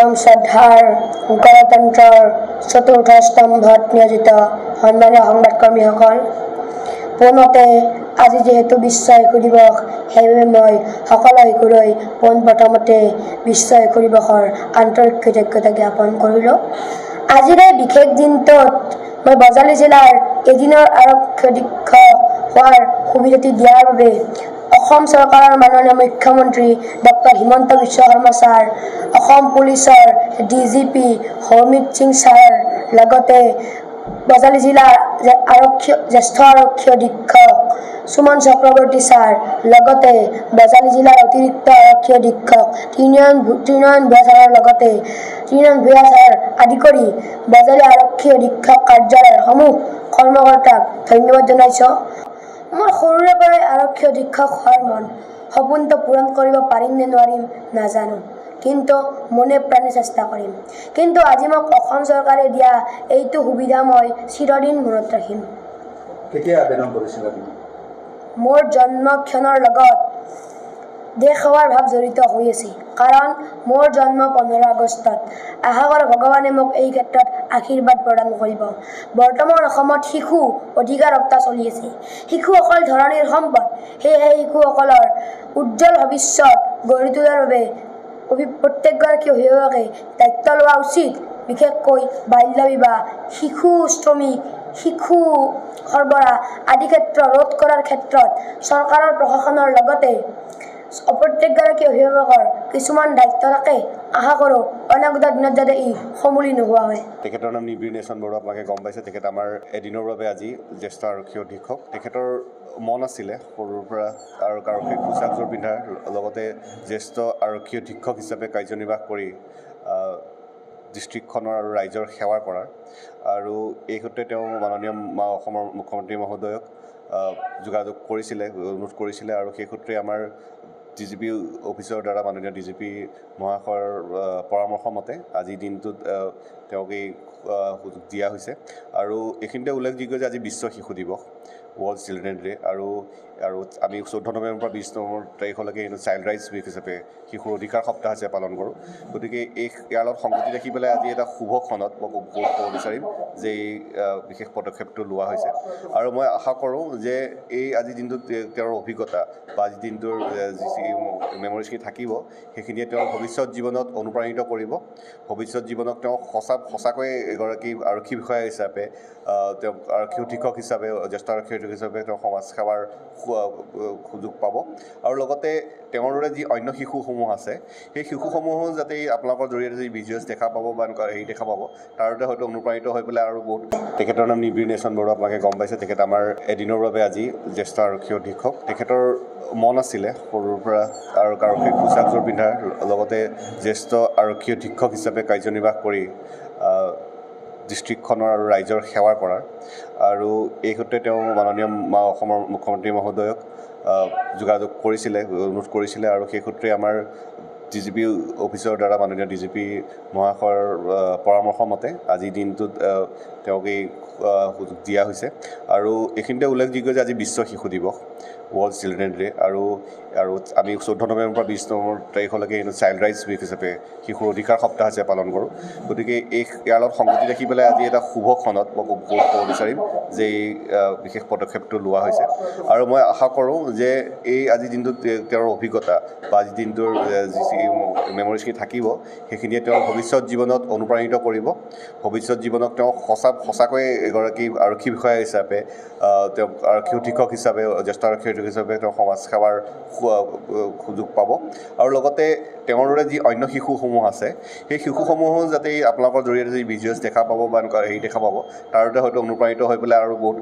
পৰম শ্ৰদ্ধাৰ গণতন্ত্ৰৰ চতুৰ্থ স্তম্ভত নিয়োজিত সন্মানীয় সংবাদকৰ্মীসকল, পোনতে আজি যিহেতু বিশ্ব শিশু দিৱস, সেইবাবে মই সকলো শিশুলৈ পোনপ্ৰথমতে বিশ্ব শিশু দিৱসৰ আন্তৰিক কৃতজ্ঞতা জ্ঞাপন কৰিলোঁ। আজিৰ এই বিশেষ দিনটোত মই বজালী জিলাৰ এদিনৰ আৰক্ষী অধীক্ষক হোৱাৰ সুবিধাটি দিয়াৰ বাবে অসম চৰকাৰৰ মাননীয় মুখ্যমন্ত্ৰী ডক্টৰ হিমন্ত বিশ্ব শৰ্মা ছাৰ, অসম পুলিচৰ DGP হৰমিত সিং ছাৰ, লগতে বজালী জিলাৰ জ্যেষ্ঠ আৰক্ষী অধীক্ষক সুমন চক্ৰৱৰ্তী ছাৰ, লগতে বজালী জিলাৰ অতিৰিক্ত আৰক্ষী অধীক্ষক ত্ৰিনয়ন ভূঞা ছাৰৰ লগতে ত্ৰিনয়ন ভূঞা ছাৰ আদি কৰি বজালী আৰক্ষী অধীক্ষক কাৰ্যালয়ৰ সমূহ কৰ্মকৰ্তাক ধন্যবাদ জনাইছোঁ। মোৰ সৰুৰে পৰাই আৰক্ষী অধীক্ষক হোৱাৰ মন, সপোনটো পূৰণ কৰিব পাৰিম নে নোৱাৰিম নাজানো, কিন্তু মনে প্ৰাণে চেষ্টা কৰিম। কিন্তু আজি মোক অসম চৰকাৰে দিয়া এইটো সুবিধা মই চিৰদিন মনত ৰাখিম। কেতিয়া আবেদন কৰিছিলা তুমি? মোৰ জন্মক্ষণৰ লগত দেশ সেৱাৰ ভাৱ জড়িত হৈ আছে, কাৰণ মোৰ জন্ম 15 আগষ্টত। আশা কৰোঁ ভগৱানে মোক এই ক্ষেত্ৰত আশীৰ্বাদ প্ৰদান কৰিব। বৰ্তমান অসমত শিশু অধিকাৰ হত্যা চলি আছে। শিশুসকল ধৰণীৰ সম্পদ, সেয়েহে শিশুসকলৰ উজ্জ্বল ভৱিষ্যত গঢ়ি তোলাৰ বাবে প্ৰত্যেকগৰাকী অভিভাৱকে দায়িত্ব লোৱা উচিত। বিশেষকৈ বাল্য বিবাহ, শিশু শ্ৰমিক, শিশু সৰবৰাহ আদি ক্ষেত্ৰ ৰোধ কৰাৰ ক্ষেত্ৰত চৰকাৰৰ প্ৰশাসনৰ লগতে প্ৰত্যেকগৰাকী অভিভাৱকৰ কিছুমান দায়িত্ব থাকে। আশা কৰোঁ অনাগত দিনত যাতে ই সমূলি নোহোৱা হয়। তেখেতৰ নাম নিবিৰ নেচন বড়ো, আপোনালোকে গম পাইছে। তেখেত আমাৰ এদিনৰ বাবে আজি জ্যেষ্ঠ আৰক্ষী অধীক্ষক। তেখেতৰ মন আছিলে সৰুৰ পৰা আৰক্ষীক পোচাকযোৰ পিন্ধাৰ, লগতে জ্যেষ্ঠ আৰক্ষী অধীক্ষক হিচাপে কাৰ্যনিৰ্বাহ কৰি ডিষ্ট্ৰিক্টখনৰ আৰু ৰাইজৰ সেৱা কৰাৰ, আৰু এই সূত্ৰে তেওঁ মাননীয় অসমৰ মুখ্যমন্ত্ৰী মহোদয়ক যোগাযোগ কৰিছিলে, অনুৰোধ কৰিছিলে, আৰু সেই সূত্ৰে আমাৰ DGP অফিচৰ দ্বাৰা মাননীয় DGP মহাশয়ৰ পৰামৰ্শ মতে আজিৰ দিনটোত তেওঁক এই সুযোগ দিয়া হৈছে। আৰু এইখিনিতে উল্লেখযোগ্য যে আজি বিশ্ব শিশু দিৱস, ৱৰ্ল্ড চিলড্ৰেন ডে, আৰু আমি 14 নৱেম্বৰৰ পৰা 20 নৱেম্বৰ তাৰিখলৈকে চাইল্ড ৰাইটছ উইক হিচাপে শিশুৰ অধিকাৰ সপ্তাহ হিচাপে পালন কৰোঁ। গতিকে ইয়াৰ লগত সংগতি ৰাখি পেলাই আজি এটা শুভ ক্ষণত মই ক'ব বিচাৰিম যে এই বিশেষ পদক্ষেপটো লোৱা হৈছে। আৰু মই আশা কৰোঁ যে এই আজিৰ দিনটোত তেওঁৰ অভিজ্ঞতা বা আজিৰ দিনটোৰ যি মেমৰিজখিনি থাকিব, সেইখিনিয়ে তেওঁৰ ভৱিষ্যত জীৱনত অনুপ্ৰাণিত কৰিব। ভৱিষ্যত জীৱনক তেওঁ সঁচাকৈ এগৰাকী আৰক্ষী বিষয়া হিচাপে, তেওঁ আৰক্ষী অধীক্ষক হিচাপে, জ্যেষ্ঠ আৰক্ষী অধীক্ষক হিচাপে তেওঁ সমাজ সেৱাৰ সুযোগ পাব। আৰু লগতে তেওঁৰ দৰে যি অন্য শিশুসমূহ আছে, সেই শিশুসমূহো যাতে আপোনালোকৰ জৰিয়তে যি ভিজুৱেলছ দেখা পাব বা এনেকুৱা দেখা পাব, তাৰতে হয়তো অনুপ্ৰাণিত হৈ পেলাই আৰু বহুত। তেখেতৰ নাম নিবিৰ নেচন বড়ো, আপোনালোকে গম পাইছে। তেখেত আমাৰ এদিনৰ বাবে আজি জ্যেষ্ঠ আৰক্ষী অধীক্ষক। তেখেতৰ মন আছিলে সৰুৰ পৰা আৰক্ষীক পোচাকযোৰ পিন্ধাৰ, লগতে জ্যেষ্ঠ আৰক্ষী অধীক্ষক হিচাপে কাৰ্যনিৰ্বাহ কৰি ডিষ্ট্ৰিক্টখনৰ আৰু ৰাইজৰ সেৱা কৰাৰ, আৰু এই সূত্ৰে তেওঁ মাননীয় অসমৰ মুখ্যমন্ত্ৰী মহোদয়ক যোগাযোগ কৰিছিলে, অনুৰোধ কৰিছিলে, আৰু সেই সূত্ৰে আমাৰ DGP অফিচৰ দ্বাৰা মাননীয় DGP মহাশয়ৰ পৰামৰ্শ মতে আজিৰ দিনটোত তেওঁক এই সুযোগ দিয়া হৈছে। আৰু এইখিনিতে উল্লেখযোগ্য যে আজি বিশ্ব শিশু দিৱস, ৱৰ্ল্ড চিলড্ৰেন ডে, আৰু আমি 14 নৱেম্বৰৰ পৰা 20 নৱেম্বৰ তাৰিখলৈকে চাইল্ড ৰাইটছ উইক হিচাপে শিশুৰ অধিকাৰ সপ্তাহ হিচাপে পালন কৰোঁ। গতিকে ইয়াৰ লগত সংগতি ৰাখি পেলাই আজি এটা শুভ ক্ষণত মই ক'ব বিচাৰিম যে এই বিশেষ পদক্ষেপটো লোৱা হৈছে। আৰু মই আশা কৰোঁ যে এই আজিৰ দিনটোত তেওঁৰ অভিজ্ঞতা বা আজিৰ দিনটোৰ যি মেমৰিজখিনি থাকিব, সেইখিনিয়ে তেওঁৰ ভৱিষ্যত জীৱনত অনুপ্ৰাণিত কৰিব। ভৱিষ্যত জীৱনক তেওঁ সঁচাকৈ এগৰাকী আৰক্ষী বিষয়া হিচাপে, তেওঁ আৰক্ষী অধীক্ষক হিচাপে, জ্যেষ্ঠ আৰক্ষী অধীক্ষক হিচাপে তেওঁ সমাজ সেৱাৰ সুযোগ পাব। আৰু লগতে তেওঁৰ দৰে যি অন্য শিশুসমূহ আছে, সেই শিশুসমূহো যাতে আপোনালোকৰ জৰিয়তে যি ভিজুৱেলছ দেখা পাব বা এনেকুৱা দেখা পাব, তাৰতে হয়তো অনুপ্ৰাণিত হৈ পেলাই আৰু বহুত